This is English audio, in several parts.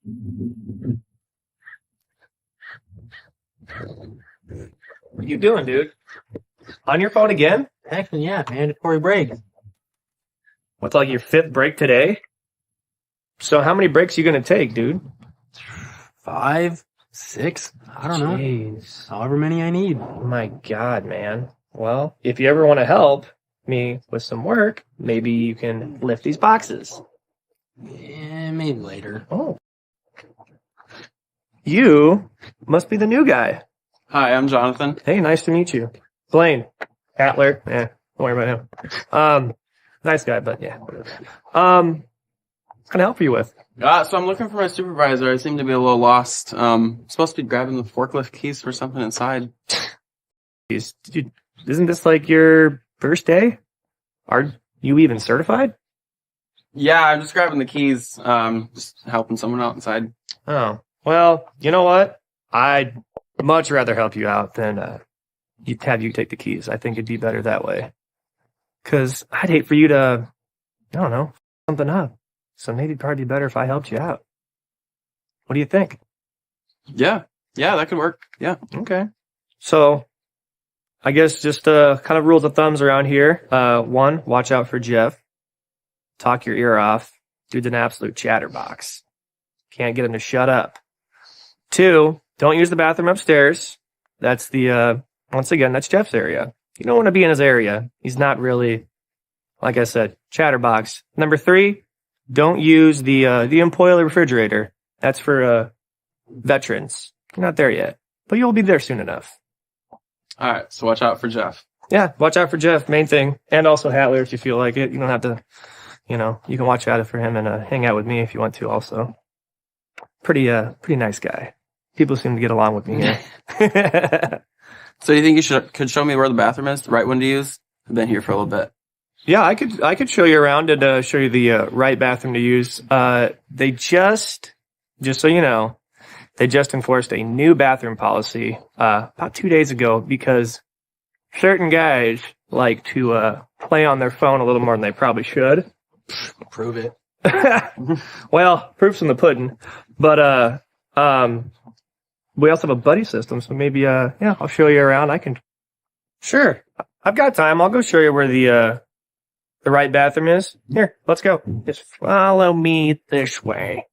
What are you doing, dude? On your phone again? Actually, yeah, mandatory break. What's like your fifth break today? So how many breaks are you gonna take, dude? 5, 6, I don't know. Jeez. However many I need. My God, man. Well, if you ever want to help me with some work, maybe you can lift these boxes. Yeah, maybe later. Oh. You must be the new guy. Hi, I'm Jonathan. Hey, nice to meet you. Blaine. Atler. Don't worry about him. Nice guy, but yeah. What can I help you with? So I'm looking for my supervisor. I seem to be a little lost. Supposed to be grabbing the forklift keys for something inside. Isn't this like your first day? Are you even certified? Yeah, I'm just grabbing the keys. Just helping someone out inside. Oh, well, you know what? I'd much rather help you out than have you take the keys. I think it'd be better that way. 'Cause I'd hate for you to, I don't know, something up. So maybe it'd probably be better if I helped you out. What do you think? Yeah, that could work. Yeah. Okay. So I guess just kind of rules of thumbs around here. 1, watch out for Jeff. Talk your ear off. Dude's an absolute chatterbox. Can't get him to shut up. 2, don't use the bathroom upstairs. That's once again, that's Jeff's area. You don't want to be in his area. He's not really, like I said, chatterbox. Number 3, don't use the employee refrigerator. That's for veterans. You're not there yet, but you'll be there soon enough. All right. So watch out for Jeff. Yeah, watch out for Jeff, main thing. And also Hatler if you feel like it. You don't have to, you can watch out for him and hang out with me if you want to also. Pretty nice guy. People seem to get along with me here. So you think you could show me where the bathroom is, the right one to use? I've been here for a little bit. Yeah, I could show you around and show you the right bathroom to use. They just so you know, they just enforced a new bathroom policy about 2 days ago because certain guys like to play on their phone a little more than they probably should. Prove it. Well, proof's in the pudding. But we also have a buddy system, so maybe I'll show you around. Sure, I've got time. I'll go show you where the right bathroom is. Here, let's go. Just follow me this way.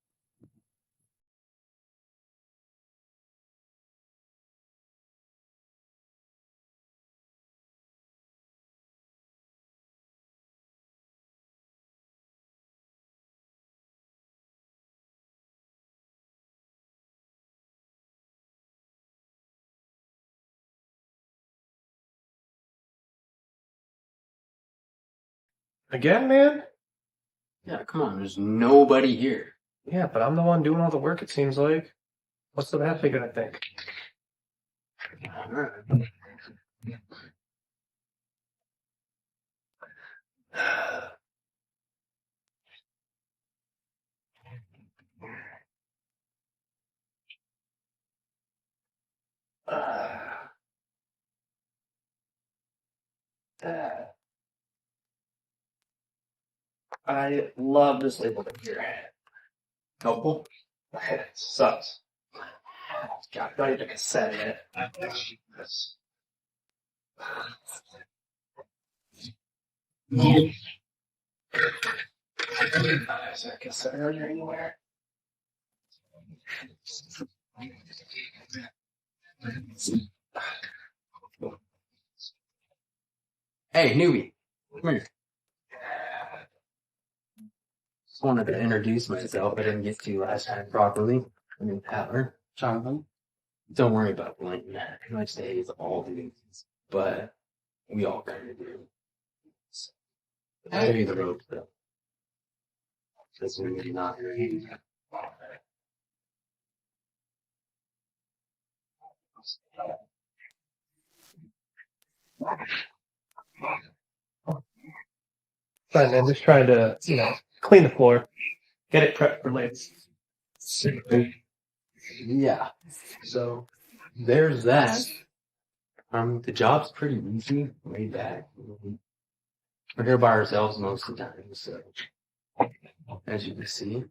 Again, man? Yeah, come on, there's nobody here. Yeah, but I'm the one doing all the work, it seems like. What's the bathroom gonna think? Alright. I love this label here. Helpful? It sucks. God, not even a cassette in it. Is there a cassette here anywhere? Hey, newbie. Come here. Just wanted to introduce myself. I didn't get to last time properly. I mean, Tyler. Jonathan. Don't worry about Blaine. He likes to hate all dudes, but we all kind of do. So, I'll give you the rope, though. This one is not really. Fine, man. Just trying to, clean the floor. Get it prepped for later. Yeah. So there's that. The job's pretty easy, laid back. We're here by ourselves most of the time, so as you can see.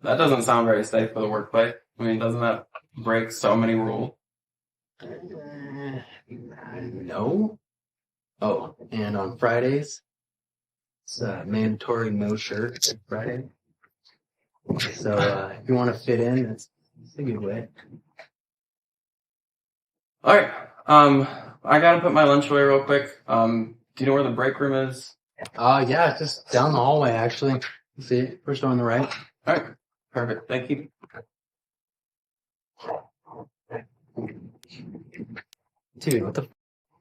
That doesn't sound very safe for the workplace. I mean, doesn't that break so many rules? No. Oh, and on Fridays, it's mandatory no shirt Friday. So if you want to fit in, that's a good way. All right. I gotta put my lunch away real quick. Do you know where the break room is? Yeah, it's just down the hallway, actually. See, first one on the right. All right. Perfect. Thank you. Dude, what the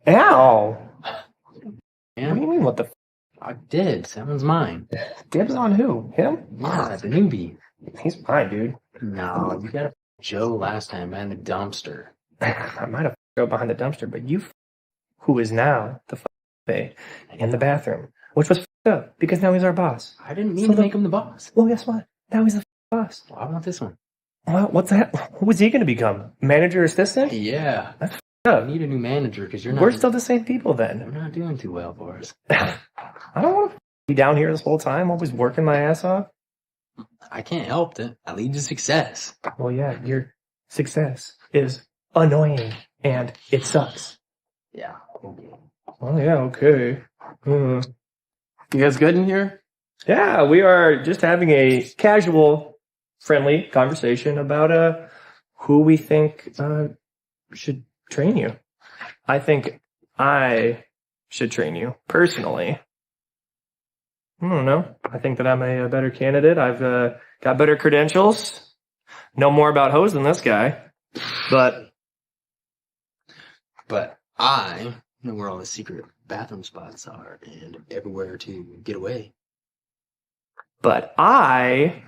Ow! What do man? you mean, what the I did. That one's mine. dibs on who? Him? Yeah, the newbie. He's mine, dude. No, you got Joe last time behind the dumpster. I might have go behind the dumpster, but you, who is now the bay in the bathroom, which was up because now he's our boss. I didn't mean to make him the boss. Well, guess what? Now he's the boss. Well, I want this one. Well, what's that? Who is he going to become? Manager assistant? Yeah. That's I up. need a new manager because you're not. We're still the same people We're then. not doing too well for us. I don't want to be down here this whole time, always working my ass off. I can't help it. I lead to success. Well, yeah, your success is annoying and it sucks. Yeah. Oh, yeah, okay. You guys good in here? Yeah, we are just having a casual, friendly conversation about who we think should train you. I think I should train you personally. I don't know. I think that I'm a better candidate. I've got better credentials. Know more about hoes than this guy. But I know where all the secret bathroom spots are and everywhere to get away. I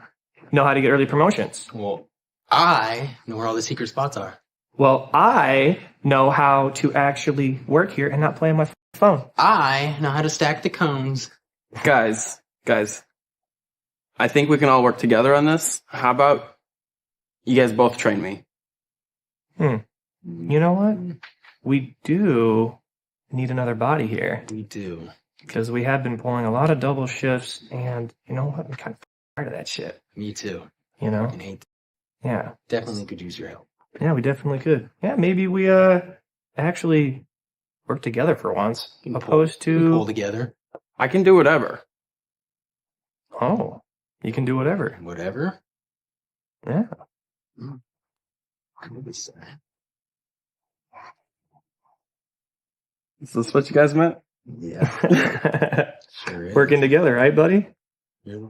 know how to get early promotions. Well, I know where all the secret spots are. Well, I know how to actually work here and not play on my phone. I know how to stack the cones. Guys. I think we can all work together on this. How about you guys both train me? You know what? We do need another body here We do. because we have been pulling a lot of double shifts, and you know what? I'm kind of tired of that shit. Me too. You know? And hate. Yeah. Definitely could use your help. Yeah, we definitely could. Yeah, maybe we actually work together for once, opposed Pull to together. I can do whatever. oh, you can do whatever. Whatever. Yeah. Is this what you guys meant? Yeah. Sure is. Working together, right, buddy? Yeah.